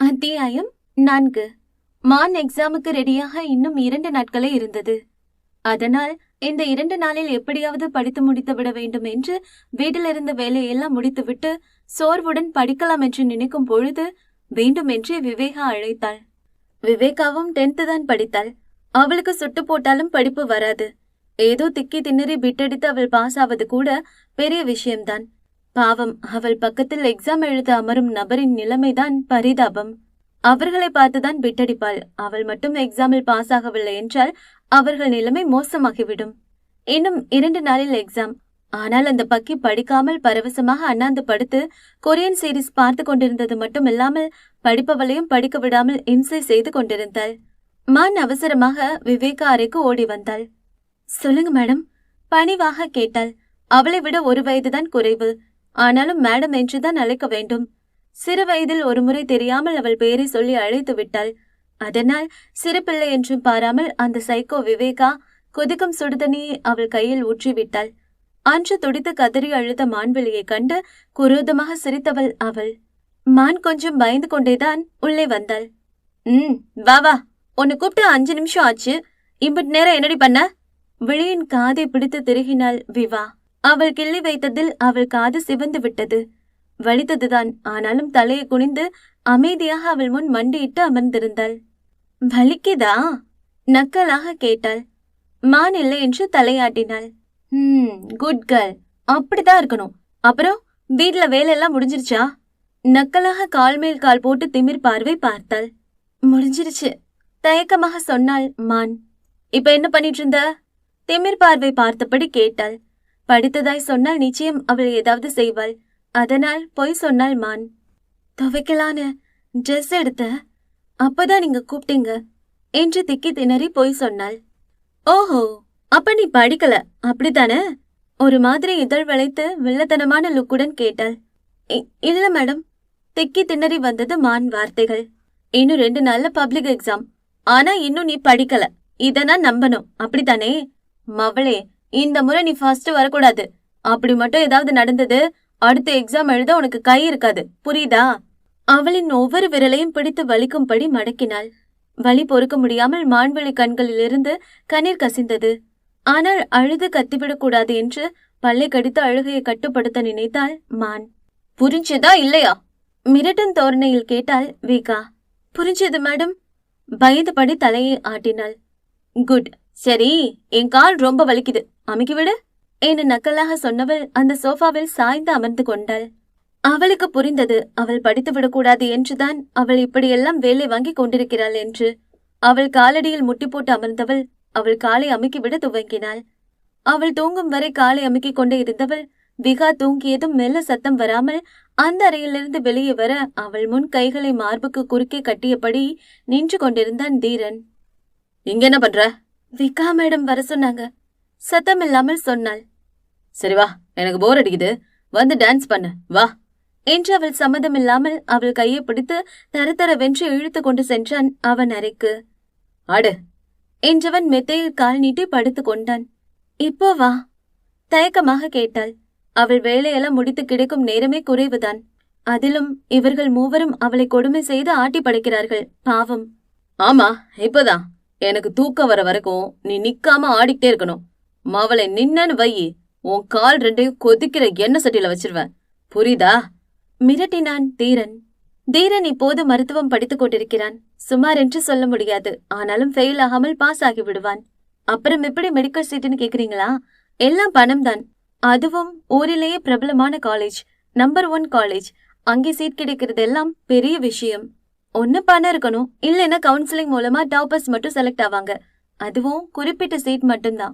அத்தியாயம் 4. மான் எக்ஸாமுக்கு ரெடியாக இன்னும் 2 நாட்களே இருந்தது. அதனால் இந்த 2 நாளில் எப்படியாவது படித்து முடித்து விட வேண்டும் என்று வீட்டிலிருந்த வேலையெல்லாம் முடித்துவிட்டு சோர்வுடன் படிக்கலாம் என்று நினைக்கும் பொழுது வேண்டுமென்றே விவேகா அழைத்தாள். விவேகாவும் 10th தான் படித்தாள். அவளுக்கு சுட்டு போட்டாலும் படிப்பு வராது. ஏதோ திக்கி திணறி பிட்டடித்து அவள் பாஸ் ஆவது கூட பெரிய விஷயம்தான். பாவம், அவள் பக்கத்தில் எக்ஸாம் எழுத அமரும் நபரின் நிலைமைதான் பரிதாபம். அவர்களை பார்த்துதான் பிட்டடிப்பாள். அவள் மட்டும் எக்ஸாமில் பாஸ் ஆகவில்லை என்றால் அவர்கள் நிலைமை மோசமாகிவிடும். இன்னும் 2 நாளில் எக்ஸாம். ஆனால் அந்த பக்கி படிக்காமல் பரவசமாக அண்ணாந்து படுத்து கொரியன் சீரிஸ் பார்த்து கொண்டிருந்தது மட்டுமில்லாமல் படிப்பவளையும் படிக்க விடாமல் இம்சை செய்து கொண்டிருந்தாள். மான் அவசரமாக விவேகா அறைக்கு ஓடி வந்தாள். சொல்லுங்க மேடம், பணிவாக கேட்டாள். அவளை விட 1 வயதுதான் குறைவு. ஆனாலும் மேடம் என்றுதான் அழைக்க வேண்டும். சிறு வயதில் ஒருமுறை தெரியாமல் அவள் பெயரை சொல்லி அழைத்து விட்டாள். அதனால் சிறு பிள்ளை என்றும் பாராமல் அந்த சைக்கோ விவேகா கொதிக்கும் சுடுதண்ணியை அவள் கையில் ஊற்றிவிட்டாள். அன்று துடித்து கதறி அழுத மான்வெளியை கண்டு குரோதமாக சிரித்தவள் அவள். மான் கொஞ்சம் பயந்து கொண்டேதான் உள்ளே வந்தாள். வா வா, உன்னை கூப்பிட்டு 5 நிமிஷம் ஆச்சு. இம்புட் நேரம் என்னடி பண்ண? விழியின் காதை பிடித்து திருகினாள் விவா. அவள் கிள்ளி வைத்ததில் அவள் காது சிவந்து விட்டது. வலித்ததுதான். ஆனாலும் தலையை குனிந்து அமைதியாக அவள் முன் மண்டியிட்டு அமர்ந்திருந்தாள். வலிக்குதா? நக்கலாக கேட்டாள். மான் இல்லை என்று தலையாட்டினாள். குட் கேர்ள், அப்படிதான் இருக்கணும். அப்புறம் வீட்ல வேலையெல்லாம் முடிஞ்சிருச்சா? நக்கலாக கால் மேல் கால் போட்டு திமிர் பார்வை பார்த்தாள். முடிஞ்சிருச்சு, தயக்கமாக சொன்னாள் மான். இப்ப என்ன பண்ணிட்டு இருந்த? திமிர் பார்வை பார்த்தபடி கேட்டாள். படித்ததாய் சொன்னால் நிச்சயம் அவள் ஏதாவது செய்வாள். அதனால் பொய் சொன்னாள் மான். துவைக்கலான்னு ட்ரெஸ் எடுத்த, அப்பதான் நீங்க கூப்பிட்டீங்க என்று திக்கி திணறி பொய் சொன்னாள். ஓஹோ, அப்ப நீ படிக்கல அப்படித்தானே? ஒரு மாதிரி இதழ் வளைத்து வில்லத்தனமான லுக்குடன் கேட்டாள். இல்ல மேடம். திக்கி திணறி வந்தது மான் வார்த்தைகள். இன்னும் 2 நாள்ல பப்ளிக் எக்ஸாம். ஆனா இன்னும் நீ படிக்கல, இத நான் நம்பணும், அப்படித்தானே? மவளே, இந்த முறை நீ ஃபர்ஸ்ட் வரக்கூடாது. அப்படி மட்டும் ஏதாவது நடந்தது, அடுத்த எக்ஸாம் எழுத உனக்கு கை இருக்காது, புரியுதா? அவளின் ஒவ்வொரு விரலையும் பிடித்து வலிக்கும்படி மடக்கினாள். வலி பொறுக்க முடியாமல் மான்வெளி கண்களிலிருந்து கண்ணீர் கசிந்தது. ஆனால் அழுது கத்திவிடக்கூடாது என்று பல்லை கடித்து அழுகையை கட்டுப்படுத்த நினைத்தாள் மான். புரிஞ்சதா இல்லையா? மிரட்டும் தோரணையில் கேட்டாள் வீகா. புரிஞ்சது மேடம். பயந்தபடி தலையை ஆட்டினாள். குட். சரி, என் கால் ரொம்ப வலிக்குது, அமுக்கி விடு என்று நக்கலாக சொன்னவள் அந்த சோஃபாவில் சாய்ந்து அமர்ந்து கொண்டாள். அவளுக்கு புரிந்தது, அவள் படித்து விடக்கூடாது என்றுதான் அவள் இப்படியெல்லாம் வேலை வாங்கி கொண்டிருக்கிறாள் என்று. அவள் காலடியில் முட்டி போட்டு அமர்ந்தவள் அவள் காலை அமுக்கிவிட துவங்கினாள். அவள் தூங்கும் வரை காலை அமுக்கிக் கொண்டே இருந்தவள் விகா தூங்கியதும் மெல்ல சத்தம் வராமல் அந்த அறையிலிருந்து வெளியே வர அவள் முன் கைகளை மார்புக்கு குறுக்கே கட்டியபடி நின்று கொண்டிருந்தான் தீரன். இங்க என்ன பண்ற? விகா மேடம் வர சொன்னாங்க, சத்தம் இல்லாமல் சொன்னாள். சரி வா, எனக்கு போர் அடிக்குது, வந்து டான்ஸ் பண்ணு வா என்று அவள் சம்மதமில்லாமல் அவள் கையை பிடித்து தரதரவென்று இழுத்து கொண்டு சென்றான் அவன் அறைக்கு. ஆடு என்றவன் மெத்தையில் கால் நீட்டி படுத்து கொண்டான். இப்போ வா தயக்கமாக கேட்டாள். அவள் வேலையெல்லாம் முடித்து கிடைக்கும் நேரமே குறைவுதான். அதிலும் இவர்கள் மூவரும் அவளை கொடுமை செய்து ஆட்டி படைக்கிறார்கள், பாவம். ஆமா, இப்பதான் எனக்கு தூக்கம் வர வரைக்கும் நீ நிக்காம ஆடிக்கிட்டே இருக்கணும். மாவளை நின்னு வையி, உன் கால் 2ஐயும் கொதிக்கிற எண்ணெய் சட்டியில வச்சிருவேன், புரியுதா? மிரட்டினான் தீரன். தீரன் இப்போது மருத்துவம் படித்துக் கொண்டிருக்கிறான். சுமார் என்று சொல்ல முடியாது, ஆனாலும் ஃபெயில் ஆகாமல் பாஸ் ஆகி விடுவான். அப்புறம் எப்படி மெடிக்கல் சீட்டுன்னு கேக்குறீங்களா? எல்லாம் பணம்தான். அதுவும் ஊரிலேயே பிரபலமான காலேஜ், நம்பர் 1 காலேஜ். அங்கே சீட் கிடைக்கிறது எல்லாம் பெரிய விஷயம். ஒன்னு பணம் இருக்கணும், இல்லைன்னா கவுன்சிலிங் மூலமா டாப்பர்ஸ் மட்டும் செலக்ட் ஆவாங்க. அதுவும் குறிப்பிட்ட சீட் மட்டும்தான்.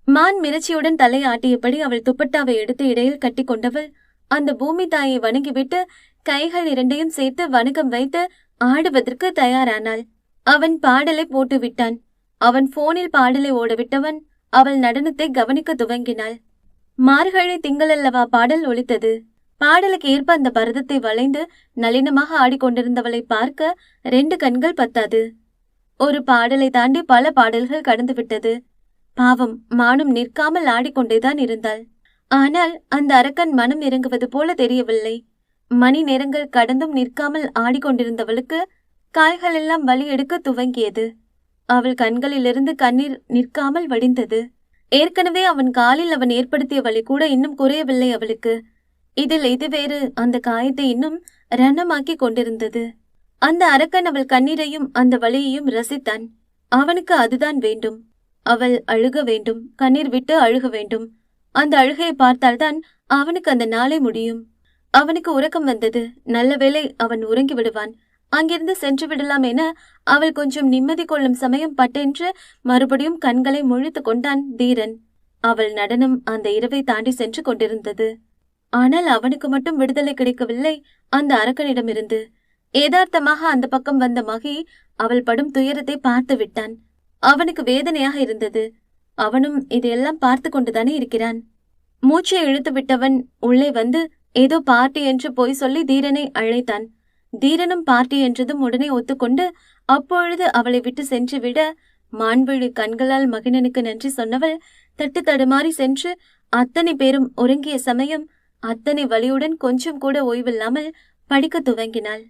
மான் மிரட்சியுடன் தலை ஆட்டியபடி அவள் துப்பட்டாவை எடுத்து இடையில் கட்டி கொண்டவள் அந்த பூமி தாயை வணங்கிவிட்டு கைகள் 2ஐயும் சேர்த்து வணக்கம் வைத்து ஆடுவதற்கு தயாரானாள். அவன் பாடலை போட்டு விட்டான். அவன் போனில் பாடலை ஓடவிட்டவன் அவள் நடனத்தை கவனிக்க துவங்கினாள். மார்கழி திங்களல்லவா பாடல் ஒலித்தது. பாடலுக்கு ஏற்ப அந்த பரதத்தை வளைந்து நளினமாக ஆடிக்கொண்டிருந்தவளை பார்க்க 2 கண்கள் பத்தாது. ஒரு பாடலை தாண்டி பல பாடல்கள் கடந்து விட்டது. பாவம், மானும் நிற்காமல் ஆடிக்கொண்டேதான் இருந்தாள். ஆனால் அந்த அரக்கன் மனம் இறங்குவது போல தெரியவில்லை. மணி நேரங்கள் கடந்தும் நிற்காமல் ஆடிக்கொண்டிருந்தவளுக்கு கால்கள் எல்லாம் வலி எடுக்க துவங்கியது. அவள் கண்களிலிருந்து கண்ணீர் நிற்காமல் வடிந்தது. ஏற்கனவே அவன் காலில் அவன் ஏற்படுத்திய வலி கூட இன்னும் குறையவில்லை அவளுக்கு. இதில் இது வேறு அந்த காயத்தை இன்னும் ரணமாக்கி கொண்டிருந்தது. அந்த அரக்கன் அவள் கண்ணீரையும் அந்த வலியையும் ரசித்தான். அவனுக்கு அதுதான் வேண்டும். அவள் அழுக வேண்டும், கண்ணீர் விட்டு அழுக வேண்டும். அந்த அழுகையை பார்த்தால்தான் அவனுக்கு அந்த நாளே முடியும். அவனுக்கு உறக்கம் வந்தது. நல்ல வேளை அவன் உறங்கி விடுவான். அங்கிருந்து சென்று விடலாம் என அவள் கொஞ்சம் நிம்மதி கொள்ளும் சமயம் பட்டென்று மறுபடியும் கண்களை முழித்து கொண்டான் தீரன். அவள் நடனம் அந்த இரவை தாண்டி சென்று கொண்டிருந்தது. ஆனால் அவனுக்கு மட்டும் விடுதலை கிடைக்கவில்லை அந்த அரக்கனிடமிருந்து. யதார்த்தமாக அந்த பக்கம் வந்த மகி அவள் படும் துயரத்தை பார்த்து விட்டான். அவனுக்கு வேதனையாக இருந்தது. அவனும் இதையெல்லாம் பார்த்து கொண்டுதானே இருக்கிறான். மூச்சை இழுத்து விட்டவன் உள்ளே வந்து ஏதோ பார்ட்டி என்று போய் சொல்லி தீரனை அழைத்தான். தீரனும் பார்ட்டி என்றதும் உடனே ஒத்துக்கொண்டு அப்பொழுது அவளை விட்டு சென்று விட, மான்விழி கண்களால் மகிழனுக்கு நன்றி சொன்னவள் தட்டு தடுமாறி சென்று அத்தனை பேரும் உறங்கிய சமயம் அத்தனை வலியுடன் கொஞ்சம் கூட ஓய்வில்லாமல் படிக்க துவங்கினாள்.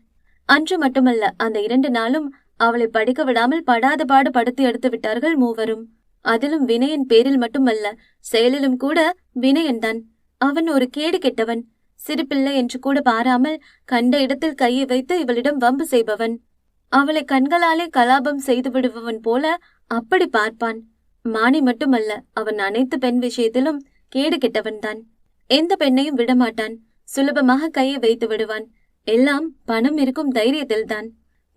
அன்று மட்டுமல்ல, அந்த 2 நாளும் அவளை படிக்க விடாமல் படாத பாடு படுத்தி எடுத்து விட்டார்கள் மூவரும். அதிலும் வினயன் பேரில் மட்டுமல்ல, செயலிலும் கூட வினயன்தான். அவன் ஒரு கேடு கெட்டவன். சிறுபிள்ளை என்று கூட பாராமல் கண்ட இடத்தில் கையை வைத்து இவளிடம் வம்பு செய்பவன். அவளை கண்களாலே கலாபம் செய்து விடுபவன் போல அப்படி பார்ப்பான். மானி மட்டுமல்ல, அவன் அனைத்து பெண் விஷயத்திலும் கேடு கெட்டவன்தான். எந்த பெண்ணையும் விடமாட்டான். சுலபமாக கையை வைத்து விடுவான். எல்லாம் பணம் இருக்கும் தைரியத்தில்தான்.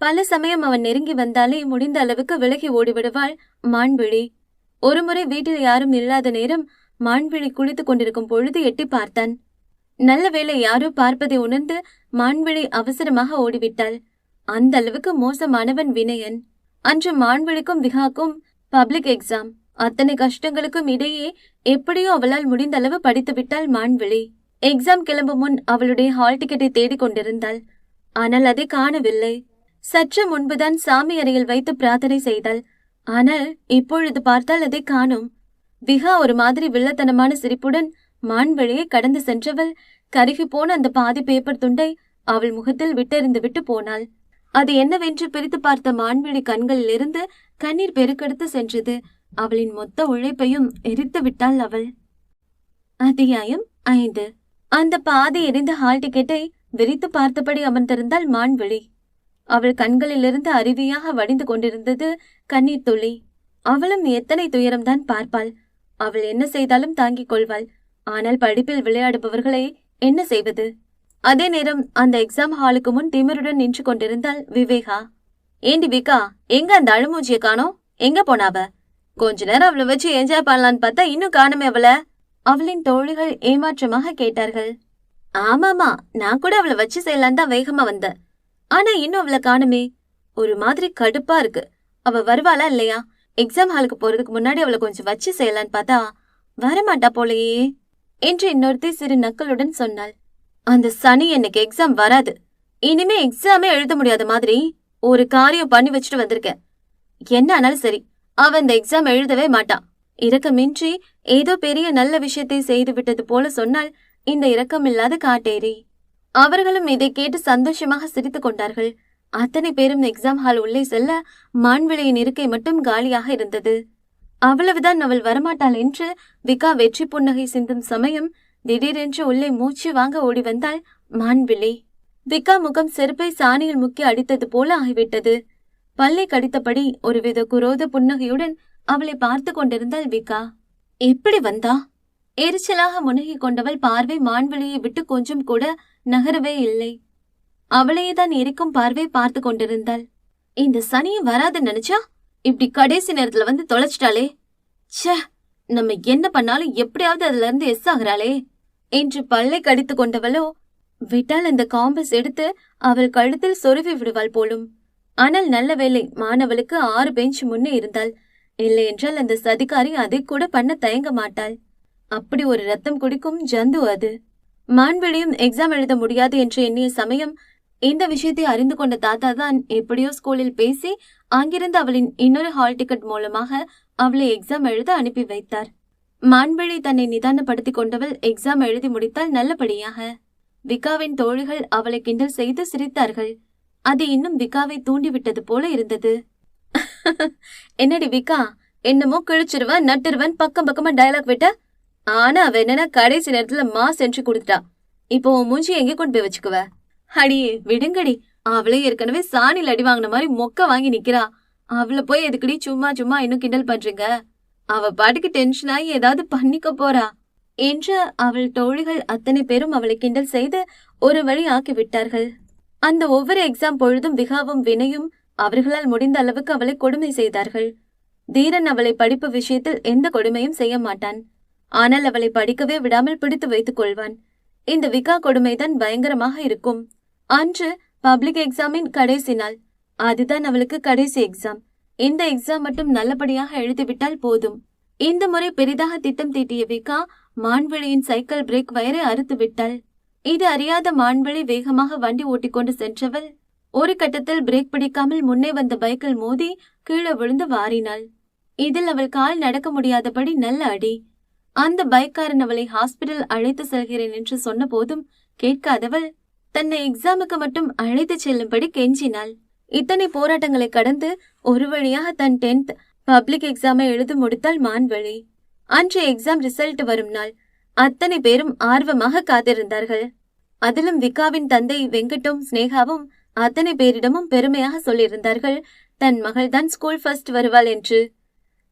பல சமயம் அவன் நெருங்கி வந்தாலே முடிந்த அளவுக்கு விலகி ஓடிவிடுவாள் மான்விழி. ஒருமுறை வீட்டில் யாரும் இல்லாத நேரம் மான்விழி குளித்துக் கொண்டிருக்கும் பொழுது எட்டி பார்த்தான். நல்ல வேளை யாரோ பார்ப்பதை உணர்ந்து மான்விழி அவசரமாக ஓடிவிட்டாள். அந்த அளவுக்கு மோசமானவன் வினயன். அன்று மான்விழிக்கும் விகாக்கும் பப்ளிக் எக்ஸாம். அத்தனை கஷ்டங்களுக்கும் இடையே எப்படியோ அவளால் முடிந்த அளவு படித்து விட்டாள் மான்விழி. எக்ஸாம் கிளம்பும் முன் அவளுடைய ஹால் டிக்கெட்டை தேடிக் கொண்டிருந்தாள். ஆனால் அதை காணவில்லை. சற்று முன்புதான் சாமி அறையில் வைத்து பிரார்த்தனை செய்தாள். ஆனால் இப்பொழுது பார்த்தால் அதை காணோம். விகா ஒரு மாதிரி வில்லத்தனமான சிரிப்புடன் மான்விழியை கடந்து சென்றவள் கருகி போன அந்த பாதி பேப்பர் துண்டை அவள் முகத்தில் விட்டெறிந்து விட்டு போனாள். அது என்னவென்று பிரித்து பார்த்த மான்விழி கண்களிலிருந்து கண்ணீர் பெருக்கெடுத்து சென்றது. அவளின் மொத்த உழைப்பையும் எரித்து விட்டாள் அவள். அத்தியாயம் 5. அந்த பாதி எரிந்த ஹால் டிக்கெட்டை விரித்து பார்த்தபடி அமர்ந்திருந்தாள் மான்விழி. அவள் கண்களிலிருந்து அருவியாக வடிந்து கொண்டிருந்தது கண்ணீர் துளி. அவளும் எத்தனை துயரம்தான் பார்ப்பாள். அவள் என்ன செய்தாலும் தாங்கிக் கொள்வாள். ஆனால் படிப்பில் விளையாடுபவர்களை என்ன செய்வது? அதே நேரம் அந்த எக்ஸாம் ஹாலுக்கு முன் திமிருடன் நின்று கொண்டிருந்தாள் விவேகா. ஏண்டி விக்கா, எங்க அந்த அழுமூச்சிய காணோம்? எங்க போனாவ? கொஞ்ச நேரம் அவளை வச்சு என்ஜாய் பண்ணலான்னு பார்த்தா இன்னும் காணுமே அவள. அவளின் தோழிகள் ஏமாற்றமாக கேட்டார்கள். ஆமாமா, நான் கூட அவளை வச்சு செய்யலான் தான் வேகமா வந்த. ஆனா இன்னும் அவளை காணுமே. ஒரு மாதிரி கடுப்பா இருக்கு. அவ வருவாளா இல்லையா? எக்ஸாம் ஹாலுக்கு போறதுக்கு முன்னாடி அவளை கொஞ்சம் வச்சு செய்யலான்னு பார்த்தா வரமாட்டா போலையே என்று இன்னொருத்தி சிறு நக்களுடன் சொன்னாள். அந்த சனி எனக்கு எக்ஸாம் வராது. இனிமே எக்ஸாமே எழுத முடியாத மாதிரி ஒரு காரியம் பண்ணி வச்சுட்டு வந்திருக்க. என்ன ஆனாலும் சரி, அவ இந்த எக்ஸாம் எழுதவே மாட்டான். இரக்கமின்றி ஏதோ பெரிய நல்ல விஷயத்தை செய்து விட்டது போல சொன்னால் இந்த இரக்கமில்லாத காட்டேரி. அவர்களும் இதை கேட்டு சந்தோஷமாக சிரித்துக் கொண்டார்கள். அத்தனை பேரும் எக்ஸாம் ஹால் உள்ளே செல்ல மான்விழியின் இருக்கை மட்டும் காலியாக இருந்தது. அவ்வளவுதான், அவள் வரமாட்டாள் என்று விகா வெற்றி புன்னகை சிந்தும் சமயம் திடீரென்று உள்ளே மூச்சு வாங்க ஓடி வந்தாள் மான்விழி. விகா முகம் செருப்பை சாணியில் முக்கி அடித்தது போல ஆகிவிட்டது. பல்லை கடித்தபடி ஒருவித குரோத புன்னகையுடன் அவளை பார்த்து கொண்டிருந்தாள் விகா. எப்படி வந்தா? எரிச்சலாக முனகி கொண்டவள் பார்வை மான்விழியை விட்டு கொஞ்சம் கூட நகரவே இல்லை. அவளையேதான் எரிக்கும் பார்வை பார்த்து கொண்டிருந்தாள். இந்த சனியை வராது நினைச்சா இப்படி கடைசி நேரத்துல வந்து தொலைச்சிட்டாளே. ச்சே, நம்ம என்ன பண்ணாலும் எப்படியாவது அதுல இருந்து எஸ் ஆகிறாளே என்று பல்லை கடித்து கொண்டவளோ விட்டால் அந்த காம்பஸ் எடுத்து அவள் கழுத்தில் சொருவி விடுவாள் போலும். ஆனால் நல்ல வேளை, மாணவளுக்கு 6 பெஞ்ச் முன்னே இருந்தாள். இல்லை என்றால் அந்த சதிகாரி அதை கூட பண்ண தயங்க மாட்டாள். அப்படி ஒரு ரத்தம் குடிக்கும் ஜந்து அது. மான்விழியும் எக்ஸாம் எழுத முடியாது என்று எண்ணிய சமயம் இந்த விஷயத்தை அறிந்து கொண்ட தாத்தா தான் எப்படியோ ஸ்கூலில் பேசி அங்கிருந்து அவளின் இன்னொரு ஹால் டிக்கெட் மூலமாக அவளை எக்ஸாம் எழுத அனுப்பி வைத்தார். மான்விழி தன்னை நிதானப்படுத்தி கொண்டவள் எக்ஸாம் எழுதி முடித்தால் நல்லபடியாக. விகாவின் தோழிகள் அவளை கிண்டல் செய்து சிரித்தார்கள். அது இன்னும் விகாவை தூண்டிவிட்டது போல இருந்தது. என்னடி விகா, என்னமோ கிழிச்சிருவன் நட்டுருவன் பக்கம் பக்கமா டயலாக் விட்ட. ஆனா அவ என்னன்னா கடைசி நேரத்துல மாஸ் என்ட்ரி கொடுத்துட்டா. இப்போ உன் மூஞ்சி எங்க கொண்டு போய் வச்சுக்குவ? அடி விடுங்கடி, அவளே ஏற்கனவே சாணியில் அடி வாங்கின மாதிரி மொக்க வாங்கி நிக்கிறா. அவளை போய் எதுக்கடி சும்மா சும்மா இன்னும் கிண்டல் பண்றீங்க? அவ பாட்டுக்கு டென்ஷன் ஆகி ஏதாவது பண்ணிக்க போறா என்று அவள் தோழிகள் அத்தனை பேரும் அவளை கிண்டல் செய்து ஒரு வழி ஆக்கி விட்டார்கள். அந்த ஒவ்வொரு எக்ஸாம் பொழுதும் விகாவும் வினையும் அவர்களால் முடிந்த அளவுக்கு அவளை கொடுமை செய்தார்கள். தீரன் அவளை படிப்பு விஷயத்தில் எந்த கொடுமையும் செய்ய மாட்டான். ஆனால் அவளை படிக்கவே விடாமல் பிடித்து வைத்துக் கொள்வான். இந்த விகா கொடுமைதான் பயங்கரமாக இருக்கும். அன்று பப்ளிக் எக்ஸாமின் கடைசி நாள். அதுதான் அவளுக்கு கடைசி எக்ஸாம். இந்த எக்ஸாம் மட்டும் நல்லபடியாக எழுதிவிட்டால் போதும். இந்த முறை பெரிதாக திட்டம் தீட்டிய விகா மான்விழியின் சைக்கிள் பிரேக் வயரை அறுத்து விட்டாள். இது அறியாத மான்விழி வேகமாக வண்டி ஓட்டிக்கொண்டு சென்றவள் ஒரு கட்டத்தில் பிரேக் பிடிக்காமல் முன்னே வந்த பைக்கில் மோதி கீழே விழுந்து வாரினாள். இதில் அவள் கால் நடக்க முடியாதபடி நல்ல அடி. அந்த பைக்காரன் அவளை ஹாஸ்பிட்டல் அழைத்து செல்கிறேன் என்று சொன்ன போதும் கேட்காதவள் தன்னை எக்ஸாமுக்கு மட்டும் அழைத்து செல்லும்படி கெஞ்சினாள். இத்தனை போராட்டங்களை கடந்து ஒரு வழியாக தன் 10th பப்ளிக் எக்ஸாமை எழுதி முடித்தாள் மான்விழி. அன்று எக்ஸாம் ரிசல்ட் வரும் நாள். அத்தனை பேரும் ஆர்வமாக காத்திருந்தார்கள். அதிலும் விகாவின் தந்தை வெங்கட்டும் ஸ்னேகாவும் அத்தனை பேரிடமும் பெருமையாக சொல்லியிருந்தார்கள் தன் மகள்தான் ஸ்கூல் ஃபர்ஸ்ட் வருவாள் என்று.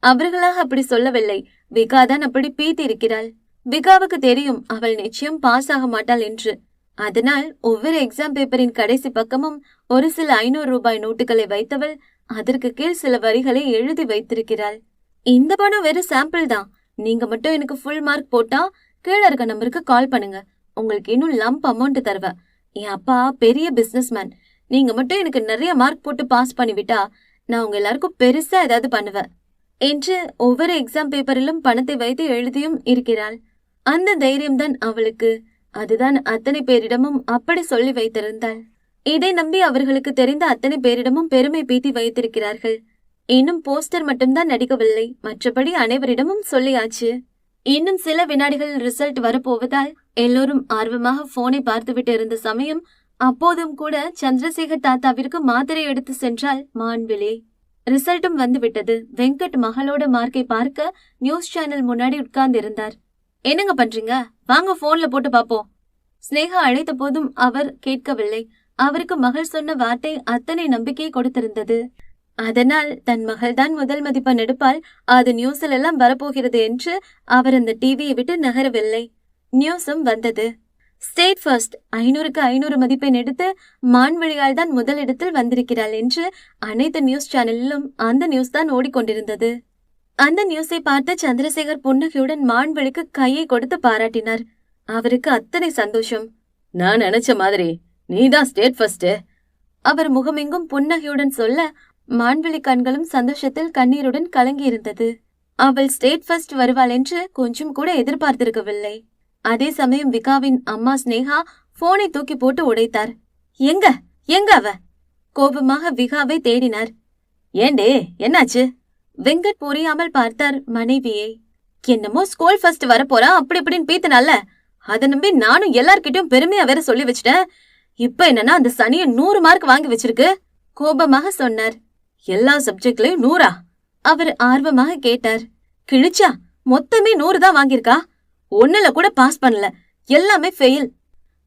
அவர்களாக அப்படி சொல்லவில்லை, விகாதான் அப்படி பீத்தி இருக்கிறாள். விகாவுக்கு தெரியும் அவள் நிச்சயம் பாஸ் ஆக மாட்டாள் என்று. அதனால் ஒவ்வொரு எக்ஸாம் பேப்பரின் கடைசி பக்கமும் ஒரு சில 500 ரூபாய் நோட்டுகளை வைத்தவள் அதற்கு கீழ் சில வரிகளை எழுதி வைத்திருக்கிறாள். இந்த பணம் வெறும் சாம்பிள் தான். நீங்க மட்டும் எனக்கு ஃபுல் மார்க் போட்டா கீழே இருக்க நம்பருக்கு கால் பண்ணுங்க. உங்களுக்கு இன்னும் லம்ப் அமௌண்ட் தருவேன். என் அப்பா பெரிய பிசினஸ் மேன். நீங்க மட்டும் எனக்கு நிறைய மார்க் போட்டு பாஸ் பண்ணிவிட்டா நான் உங்க எல்லாருக்கும் பெருசா ஏதாவது பண்ணுவேன் என்று ஒவ்வொரு எக்ஸாம் பேப்பரிலும் பணத்தை வைத்து எழுதியும் இருக்கிறாள். அந்த தைரியம்தான் அவளுக்கு. அதுதான் அத்தனை பேரிடமும் அப்படி சொல்லி வைத்திருந்தாள். இதை நம்பி அவர்களுக்கு தெரிந்த அத்தனை பேரிடமும் பெருமை பீத்தி வைத்திருக்கிறார்கள். இன்னும் போஸ்டர் மட்டும்தான் நடிக்கவில்லை, மற்றபடி அனைவரிடமும் சொல்லியாச்சு. இன்னும் சில வினாடிகள் ரிசல்ட் வரப்போவதால் எல்லோரும் ஆர்வமாக போனை பார்த்துவிட்டு இருந்த சமயம் அப்போதும் கூட சந்திரசேகர் தாத்தாவிற்கு மாத்திரை எடுத்து சென்றாள் மான்விழி. ரிசல்ட்டும் வந்துவிட்டது. வெங்கட் மகளோட மார்க்கை பார்க்க நியூஸ் சேனல் முன்னாடி உட்கார்ந்து இருந்தார். என்னங்க பண்றீங்க? வாங்க போன்ல போட்டு பாப்போம். ஸ்னேகா அழைத்த போதும் அவர் கேட்கவில்லை. அவருக்கு மகள் சொன்ன வார்த்தை அத்தனை நம்பிக்கையை கொடுத்திருந்தது. அதனால் தன் மகள்தான் முதல் மதிப்பெண் எடுப்பால் அது நியூஸில் எல்லாம் வரப்போகிறது என்று அவர் அந்த டிவியை விட்டு நகரவில்லை. நியூஸும் வந்தது. ஸ்டேட் ஃபர்ஸ்ட் 500க்கு 500 மதிப்பெண் எடுத்து மான்விழியால் தான் முதலிடத்தில் வந்திருக்கிறாள் என்று அனைத்து நியூஸ் சேனலிலும் அந்த நியூஸ் தான் ஓடிக்கொண்டிருந்தது. அந்த நியூஸை பார்த்த சந்திரசேகர் புன்னகையுடன் மான்விழிக்கு கையை கொடுத்து பாராட்டினார். அவருக்கு அத்தனை சந்தோஷம். நான் நினைச்ச மாதிரி நீதான் ஸ்டேட் ஃபர்ஸ்ட். அவர் முகமெங்கும் புன்னகையுடன் சொல்ல மான்விழி கண்களும் சந்தோஷத்தில் கண்ணீருடன் கலங்கியிருந்தது. அவள் ஸ்டேட் ஃபர்ஸ்ட் வருவாள் என்று கொஞ்சம் கூட எதிர்பார்த்திருக்கவில்லை. அதே சமயம் விகாவின் அம்மா ஸ்னேகா போனை தூக்கி போட்டு உடைத்தார். எங்க எங்க அவ? கோபமாக விகாவை தேடினார். ஏண்டே, என்னாச்சு? வெங்கட் புரியாமல் பார்த்தார் மனைவியை. என்னமோ ஸ்கூல் ஃபர்ஸ்ட் வரப்போறா அப்படி இப்படின்னு பீத்தனால அதை நம்பி நானும் எல்லார்கிட்டயும் பெருமையா வேற சொல்லி வச்சுட்டேன். இப்ப என்னன்னா அந்த சனிய 100 மார்க் வாங்கி வச்சிருக்கு. கோபமாக சொன்னார். எல்லா சப்ஜெக்ட்லயும் 100ஆ? அவர் ஆர்வமாக கேட்டார். கிழிச்சா? மொத்தமே 100 தான் வாங்கியிருக்கா. ஒண்ணுல கூட பாஸ் பண்ணல, எல்லாமே ஃபெயில்.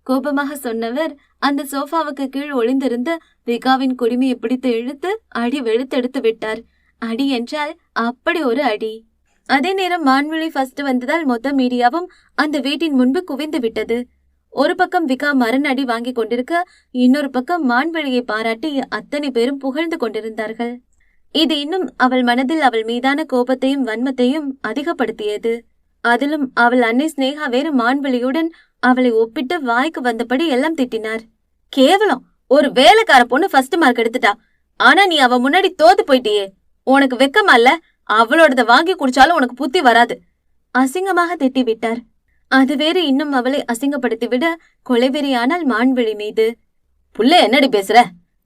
கோபமாக சொன்னவர் அந்த சோஃபாவுக்கு கீழ் ஒளிந்திருந்த விகாவின் குடிமையை பிடித்து இழுத்து அடி வெளுத்தெடுத்து விட்டார். அடி என்றால் அப்படி ஒரு அடி. அதே நேரம் மான்விழி ஃபர்ஸ்ட் வந்ததால் மொத்த மீடியாவும் அந்த வீட்டின் முன்பு குவிந்து விட்டது. ஒரு பக்கம் விகா மரண அடி வாங்கி கொண்டிருக்க, இன்னொரு பக்கம் மான்விழியை பாராட்டி அத்தனை பேரும் புகழ்ந்து கொண்டிருந்தார்கள். இது இன்னும் அவள் மனதில் அவள் மீதான கோபத்தையும் வன்மத்தையும் அதிகப்படுத்தியது. அதிலும் அவள் அன்னை ஸ்னேகா வேறு மான்விழியுடன் அவளை ஒப்பிட்டு வாய்க்கு வந்தபடி எல்லாம் திட்டினார். கேவலம், ஒரு வேலைக்கார பொண்ணு ஃபர்ஸ்ட் மார்க் எடுத்துட்டா, ஆனா நீ அவ முன்னாடி தோத்து போயிட்டியே, உனக்கு வெக்கமா இல்ல? அவளோடத வாங்கி குடிச்சாலும் உனக்கு புத்தி வராது. அசிங்கமாக திட்டி விட்டார். அது வேறு இன்னும் அவளை அசிங்கப்படுத்திவிட கொலைவெறியானால் மான்விழி மீது. புள்ள என்னடி பேசுற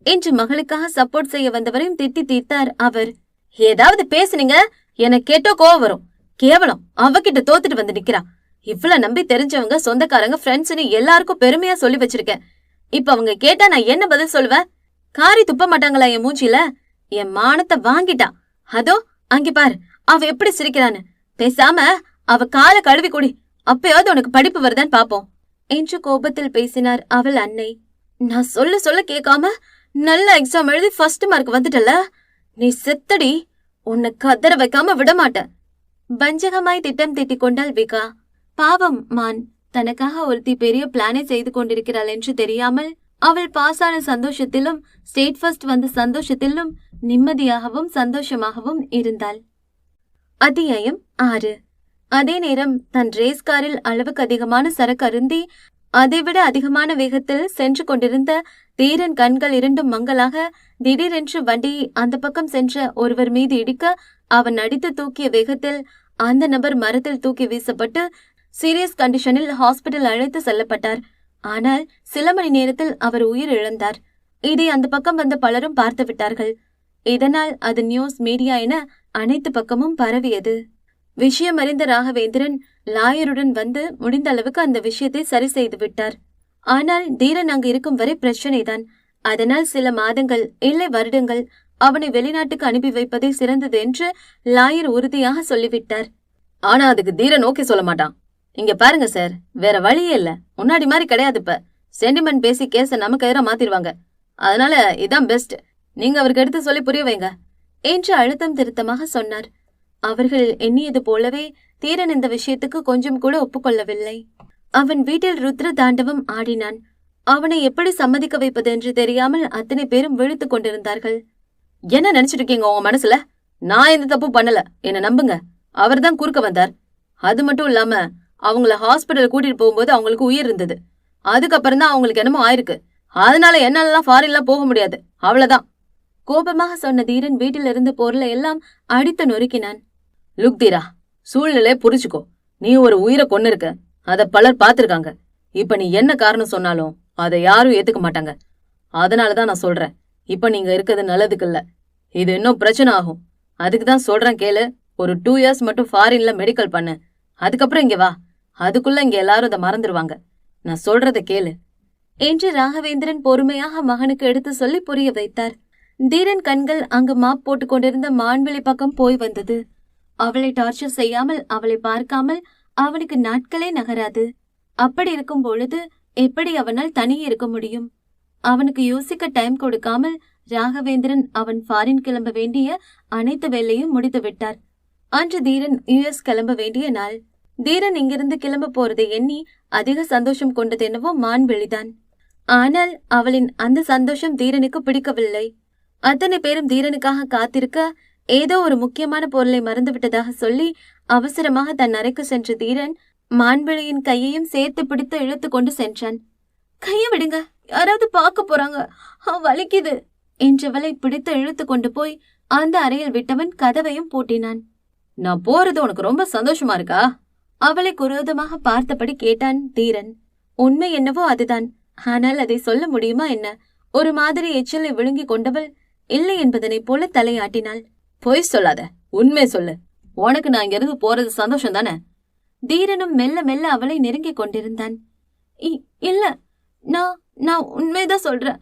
என்று மகளுக்காக சப்போர்ட் செய்ய வந்தவரையும் திட்டி தீர்த்தார் அவர். ஏதாவது பேசுனீங்க எனக்கு கேட்டோ கோவம் வரும். கேவலம், அவகிட்ட தோத்துட்டு வந்து நிக்கிறா. இவ்வளவு நம்பி தெரிஞ்சவங்க, சொந்தக்காரங்க, ஃப்ரெண்ட்ஸ்னு எல்லாருக்கும் பெருமையா சொல்லி வச்சிருக்கேன். இப்ப அவங்க கேட்டா நான் என்ன பதில் சொல்லுவேன்? காரி துப்ப மாட்டாங்களா என் மூச்சில? என் மானத்தை வாங்கிட்டா. அதோ அங்க பாரு, அவ எப்படி சிரிக்கிறான்னு. பேசாம அவ காலை கழுவி குடி, அப்பயாவது உனக்கு படிப்பு வருதான்னு பாப்போம் என்று கோபத்தில் பேசினார் அவள் அன்னை. நான் சொல்ல சொல்ல கேட்காம நல்ல எக்ஸாம் எழுதி ஃபர்ஸ்ட் மார்க் வந்துட்டல, நீ செத்தடி, உன்னை கதற வைக்காம விடமாட்ட. வஞ்சகமாய் திட்டம் தீட்டிக் கொண்டாள் விகா. பாவம் மான், தனக்காக ஒருத்தி பெரிய பிளானை செய்து கொண்டிருக்கிறாள் என்று தெரியாமல் அவள் பாஸான சந்தோஷத்திலும் ஸ்டேட் ஃபர்ஸ்ட் வந்த சந்தோஷத்திலும் நிம்மதியாகவும் சந்தோஷமாகவும் இருந்தாள். அத்தியாயம் 6. அதே நேரம் தன் ரேஸ் காரில் அளவுக்கு அதிகமான சரக்கு அருந்தி அதைவிட அதிகமான வேகத்தில் சென்று கொண்டிருந்த தீரன் கண்கள் இரண்டும் மங்கலாக திடீரென்று வண்டியை அந்த பக்கம் சென்ற ஒருவர் மீது இடிக்க அவன் அடித்து தூக்கிய வேகத்தில் அந்த நபர் மரத்தில் தூக்கி வீசப்பட்டு சீரியஸ் கண்டிஷனில் ஹாஸ்பிட்டல் அழைத்து செல்லப்பட்டார். ஆனால் சில மணி நேரத்தில் அவர் உயிர் இழந்தார். இதை அந்த பக்கம் வந்த பலரும் பார்த்து விட்டார்கள். இதனால் அது நியூஸ், மீடியா என அனைத்து பக்கமும் பரவியது. விஷயம் அறிந்த ராகவேந்திரன் லாயருடன் வந்து முடிந்த அளவுக்கு அந்த விஷயத்தை சரி செய்து விட்டார். ஆனால் தீரன் அங்கு இருக்கும் வரை பிரச்சனைதான். அதனால் சில மாதங்கள் இல்லை வருடங்கள் அவனை வெளிநாட்டுக்கு அனுப்பி வைப்பதே சிறந்தது என்று லாயர் உறுதியாக சொல்லிவிட்டார். ஆனா அதுக்கு தீரன் ஓகே சொல்ல மாட்டான். இங்க பாருங்க சார், வேற வழியே இல்ல, முன்னாடி மாதிரி கிடையாது. இப்ப சென்டிமெண்ட் பேசி கேஸ நம்ம கயிறா மாத்திருவாங்க. அதனால இதான் பெஸ்ட், நீங்க அவருக்கு எடுத்து சொல்லி புரிய வைங்க என்று அழுத்தம் திருத்தமாக சொன்னார். அவர்கள் எண்ணியது போலவே தீரன் இந்த விஷயத்துக்கு கொஞ்சம் கூட ஒப்புக்கொள்ளவில்லை. அவன் வீட்டில் ருத்ர தாண்டவம் ஆடினான். அவனை எப்படி சம்மதிக்க வைப்பது என்று தெரியாமல் அத்தனை பேரும் விழித்துக் கொண்டிருந்தார்கள். என்ன நினைச்சிட்டு இருக்கீங்க உங்க மனசுல? நான் எந்த தப்பு பண்ணல, என்ன நம்புங்க. அவர் தான் குறுக்க வந்தார். அது மட்டும் இல்லாம அவங்கள ஹாஸ்பிட்டல் கூட்டிட்டு போகும்போது அவங்களுக்கு உயிர் இருந்தது. அதுக்கப்புறம் தான் அவங்களுக்கு என்னமோ ஆயிருக்கு. அதனால என்னாலலாம் ஃபாரின்லாம் போக முடியாது, அவ்வளவுதான். கோபமாக சொன்ன தீரன் வீட்டில் இருந்து பொருளை எல்லாம் அடித்து நொறுக்கினான். லுக் தீரா, சூழ்நிலையை புரிச்சுக்கோ. நீ ஒரு உயிரை கொன்னு இருக்க, அத பலர் பாத்திருக்காங்க. இப்ப நீ என்ன காரணம் சொன்னாலும் அதை யாரும் ஏத்துக்க மாட்டாங்க. அதனாலதான் நான் சொல்றேன், இப்ப நீங்க இருக்கிறது நல்லதுக்கு இல்ல, இது இன்னும் பிரச்சனை ஆகும். அதுக்குதான் சொல்றேன் கேளு. ஒரு 2 years மட்டும் ஃபாரின்ல மெடிக்கல் பண்ணு, அதுக்கப்புறம் இங்க வா. அதுக்குள்ள இங்க எல்லாரும் அதை மறந்துடுவாங்க. நான் சொல்றத கேளு என்று ராகவேந்திரன் பொறுமையாக மகனுக்கு எடுத்து சொல்லி புரிய வைத்தார். தீரன் கண்கள் அங்கு மாப் போட்டுக் கொண்டிருந்த மான்விழி பக்கம் போய் வந்தது. அவளை டார்ச்சர் செய்யாமல், அவளை பார்க்காமல் அவனுக்கு நாட்களே நகராது. அப்படி இருக்கும் பொழுது எப்படி அவனால் தனியே இருக்க முடியும்? அவனுக்கு யோசிக்க டைம் கொடுக்காமல் ராகவேந்திரன் அவன் ஃபாரின் கிளம்ப வேண்டிய அனைத்து வேலையும் முடித்து விட்டார். அன்று தீரன் US கிளம்ப வேண்டிய நாள். தீரன் இங்கிருந்து கிளம்ப போறதை எண்ணி அதிக சந்தோஷம் கொண்டதென்னவோ மான்வெளிதான். ஆனால் அவளின் அந்த சந்தோஷம் தீரனுக்கு பிடிக்கவில்லை. அத்தனை பேரும் தீரனுக்காக காத்திருக்க ஏதோ ஒரு முக்கியமான பொருளை மறந்துவிட்டதாக சொல்லி அவசரமாக தன் அறைக்கு சென்ற தீரன் மான்விழியின் கையையும் சேர்த்து பிடித்து இழுத்து கொண்டு சென்றான். கைய விடுங்க, யாராவது பார்க்க போறாங்க, வலிக்குது என்றவளை பிடித்து இழுத்து கொண்டு போய் அந்த அறையில் விட்டவன் கதவையும் பூட்டினான். நான் போறது உனக்கு ரொம்ப சந்தோஷமா இருக்கா? அவளை குரோதமாக பார்த்தபடி கேட்டான் தீரன். உண்மை என்னவோ அதுதான். ஆனால் அதை சொல்ல முடியுமா என்ன? ஒரு மாதிரி எச்சலை விழுங்கி கொண்டவள் இல்லை என்பதனை போல தலையாட்டினாள். பொய் சொல்லாத, உண்மை சொல்லு. உனக்கு நான் இங்கிருந்து போறது சந்தோஷம் தானே? தீரனும் மெல்ல மெல்ல அவளை நெருங்கிக் கொண்டிருந்தான். இல்ல, நான் உண்மைதான் சொல்றேன்.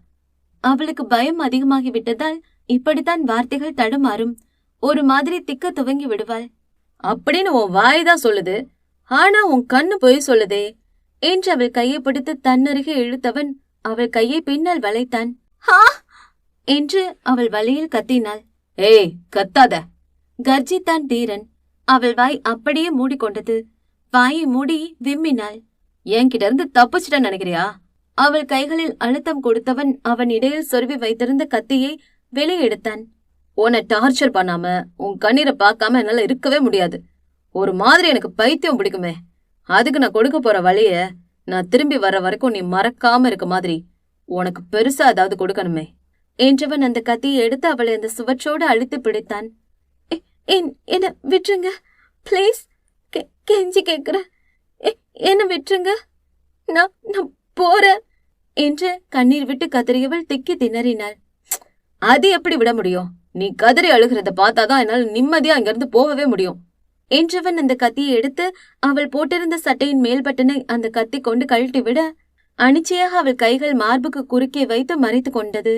அவளுக்கு பயம் அதிகமாகி விட்டதால் இப்படித்தான் வார்த்தைகள் தடுமாறும். ஒரு மாதிரி திக்க துவங்கி விடுவாள். அப்படின்னு உன் வாய்தான் சொல்லுது, ஆனா உன் கண்ணு பொய் சொல்லுதே என்று அவள் கையை பிடித்து தன்னருகே இழுத்தவன் அவள் கையை பின்னால் வளைத்தான். ஹா என்று அவள் வழியில் கத்தினாள். ஏய், கத்தாத, கர்ஜித்தான் தீரன். அவள் வாய் அப்படியே மூடிக்கொண்டது. வாயை மூடி விம்மினாள். என்கிட்ட இருந்து தப்பிச்சிட்ட நினைக்கிறியா? அவள் கைகளில் அழுத்தம் கொடுத்தவன் அவன் இடையில் சொருவி வைத்திருந்த கத்தியை வெளியெடுத்தான். உன்னை டார்ச்சர் பண்ணாம உன் கண்ணீரை பார்க்காம என்னால இருக்கவே முடியாது. ஒரு மாதிரி எனக்கு பைத்தியம் பிடிக்குமே. அதுக்கு நான் கொடுக்க போற வழிய நான் திரும்பி வர்ற வரைக்கும் நீ மறக்காம இருக்க மாதிரி உனக்கு பெருசா ஏதாவது கொடுக்கணுமே என்றவன் அந்த கத்தியை எடுத்து அவளை அந்த சுவற்றோடு அழுத்தி பிடித்தான். என்ன விட்டுருங்க பிளீஸ், கெஞ்சி கேக்குறேன், என்ன விட்டுருங்க, நான் போறேன் என்று கண்ணீர் விட்டு கதறியவள் திக்கி திணறினாள். அது எப்படி விட முடியும்? நீ கதறி அழுகிறத பார்த்தாதான் என்னால் நிம்மதியா அங்கிருந்து போகவே முடியும் என்றவன் அந்த கத்தியை எடுத்து அவள் போட்டிருந்த சட்டையின் மேல் பட்டனை அந்த கத்தி கொண்டு கழட்டி விட அனிச்சையாக அவள் கைகள் மார்புக்கு குறுக்கே வைத்து மறைத்து கொண்டது.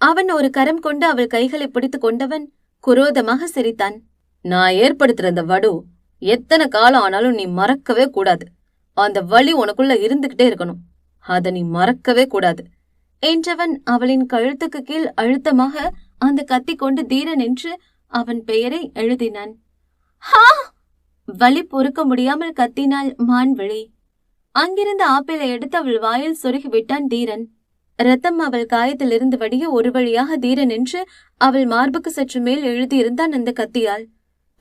அவன் ஒரு கரம் கொண்டு அவள் கைகளை பிடித்துக் கொண்டவன் குரோதமாக சிரித்தான். நான் ஏற்படுத்துற இந்த வடு எத்தனை காலம் ஆனாலும் நீ மறக்கவே கூடாது. அந்த வலி உனக்குள்ள இருந்துகிட்டே இருக்கணும். அத நீ மறக்கவே கூடாது என்றவன் அவளின் கழுத்துக்கு கீழ் அழுத்தமாக அந்த கத்தி கொண்டு தீரன் என்று அவன் பெயரை எழுதினான். வலி பொறுக்க முடியாமல் கத்தினாள் மான்விழி. அங்கிருந்த ஆப்பிளை எடுத்து அவள் வாயில் சொருகி விட்டான் தீரன். ரத்தம் அவள் காயத்திலிருந்து வடிய ஒரு வழியாக தீரன் என்று அவள் மார்புக்கு சற்று மேல் எழுதியிருந்தான் அந்த கத்தியால்.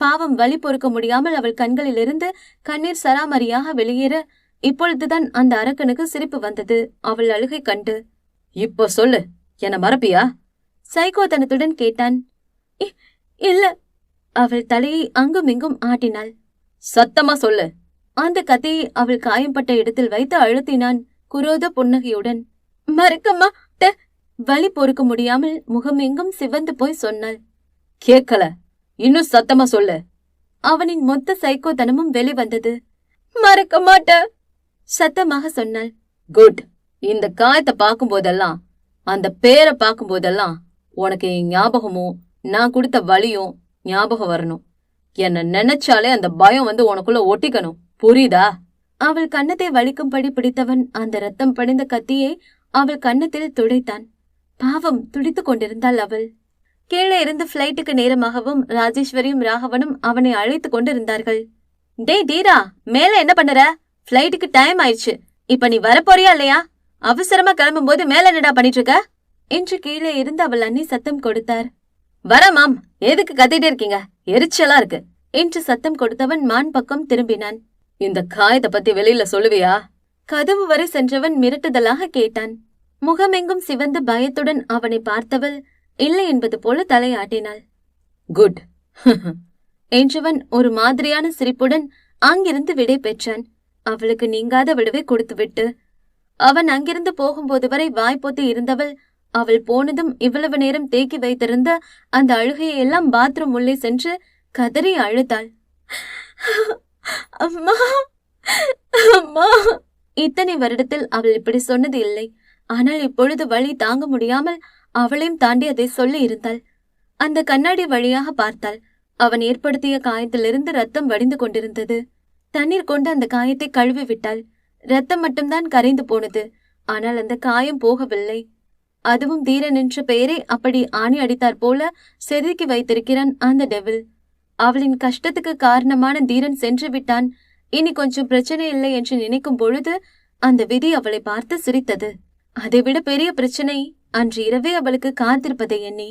பாவம், வலி பொறுக்க முடியாமல் அவள் கண்களிலிருந்து கண்ணீர் சராமரியாக வெளியேற இப்பொழுதுதான் அந்த அரக்கனுக்கு சிரிப்பு வந்தது அவள் அழுகை கண்டு. இப்போ சொல்லு, என்ன மறப்பியா? சைக்கோத்தனத்துடன் கேட்டான். இல்ல. அவள் தலையை அங்கும் இங்கும் ஆட்டினாள். சத்தமா சொல்லு. அந்த கத்தியை அவள் காயம்பட்ட இடத்தில் வைத்து அழுத்தினான் குரோத புன்னகையுடன். மறக்கம்மா. வலி பொறுக்க முடியாமல் முகம் எங்கும் சிவந்து போய் சொன்னாள். கேக்கல, இன்னும் சத்தமா சொல்லு. அவனின் மொத்த சைக்கோத்தனமும் வெளிவந்தது. மறக்க மாட்ட சத்தமாக சொன்னாள். குட். இந்த காயத்தை பார்க்கும் போதெல்லாம், அந்த பேரை பார்க்கும் போதெல்லாம் உனக்கு என் ஞாபகமும் நான் கொடுத்த வலியும் ஞாபகம் வரணும். என்ன நினைச்சாலே அந்த பயம் வந்து உனக்குள்ள ஒட்டிக்கணும், புரியுதா? அவள் கன்னத்தை வலிக்கும்படி பிடித்தவன் அந்த ரத்தம் படிந்த கத்தியை அவள் கன்னத்தில் துடைத்தான். பாவம், துடித்துக் கொண்டிருந்தாள் அவள். கீழே இருந்து பிளைட்டுக்கு நேரமாகவும் ராஜேஸ்வரியும் ராகவனும் அவனை அழைத்து கொண்டிருந்தார்கள். டேய் தீரா, மேல என்ன பண்ணுற? பிளைட்டுக்கு டைம் ஆயிடுச்சு. இப்ப நீ வரப்போறியா இல்லையா? அவசரமா கிளம்பும் போது மேல என்னடா பண்ணிட்டு இருக்க என்று கீழே இருந்து அவள் அண்ணி சத்தம் கொடுத்தார். வர மாம், எதுக்கு கத்திட்டே இருக்கீங்க? எரிச்சலா இருக்கு என்று சத்தம் கொடுத்தவன் மான் பக்கம் திரும்பினான். இந்த காயத்தை பத்தி வெளியில சொல்லுவியா? கதவு வரை சென்றவன் மிரட்டுதலாக கேட்டான். முகமெங்கும் சிவந்து பயத்துடன் அவனை பார்த்தவள் இல்லை என்பது போல தலையாட்டினாள். குட் என்றவன் ஒரு மாதிரியான சிரிப்புடன் அங்கிருந்து விடை பெற்றான். அவளுக்கு நீங்காத விடுவை கொடுத்துவிட்டு அவன் அங்கிருந்து போகும்போது வரை வாய்ப்பொத்தி இருந்தவள் அவள் போனதும் இவ்வளவு நேரம் தேக்கி வைத்திருந்த அந்த அழுகையை எல்லாம் பாத்ரூம் உள்ளே சென்று கதறி அழுதாள். அம்மா, அம்மா. இத்தனை வருடத்தில் அவள் இப்படி சொன்னது இல்லை. ஆனால் இப்பொழுது வலி தாங்க முடியாமல் அவளையும் தாண்டி அதை சொல்லி இருந்தாள். அந்த கண்ணாடி வழியாக பார்த்தாள். அவன் ஏற்படுத்திய காயத்திலிருந்து ரத்தம் வடிந்து கொண்டிருந்தது. தண்ணீர் கொண்டு அந்த காயத்தை கழுவி விட்டாள். ரத்தம் மட்டும்தான் கரைந்து போனது. ஆனால் அந்த காயம் போகவில்லை. அதுவும் தீரன் என்ற பெயரை அப்படி ஆணி அடித்தாற் போல செதுக்கி வைத்திருக்கிறான் அந்த டெவில். அவளின் கஷ்டத்துக்கு காரணமான தீரன் சென்று விட்டான். இனி கொஞ்சம் பிரச்சனை இல்லை என்று நினைக்கும் பொழுது அந்த விதி அவளை பார்த்து சிரித்தது. அதைவிட பெரிய பிரச்சனை அன்று இரவே அவளுக்கு காத்திருப்பதை எண்ணி.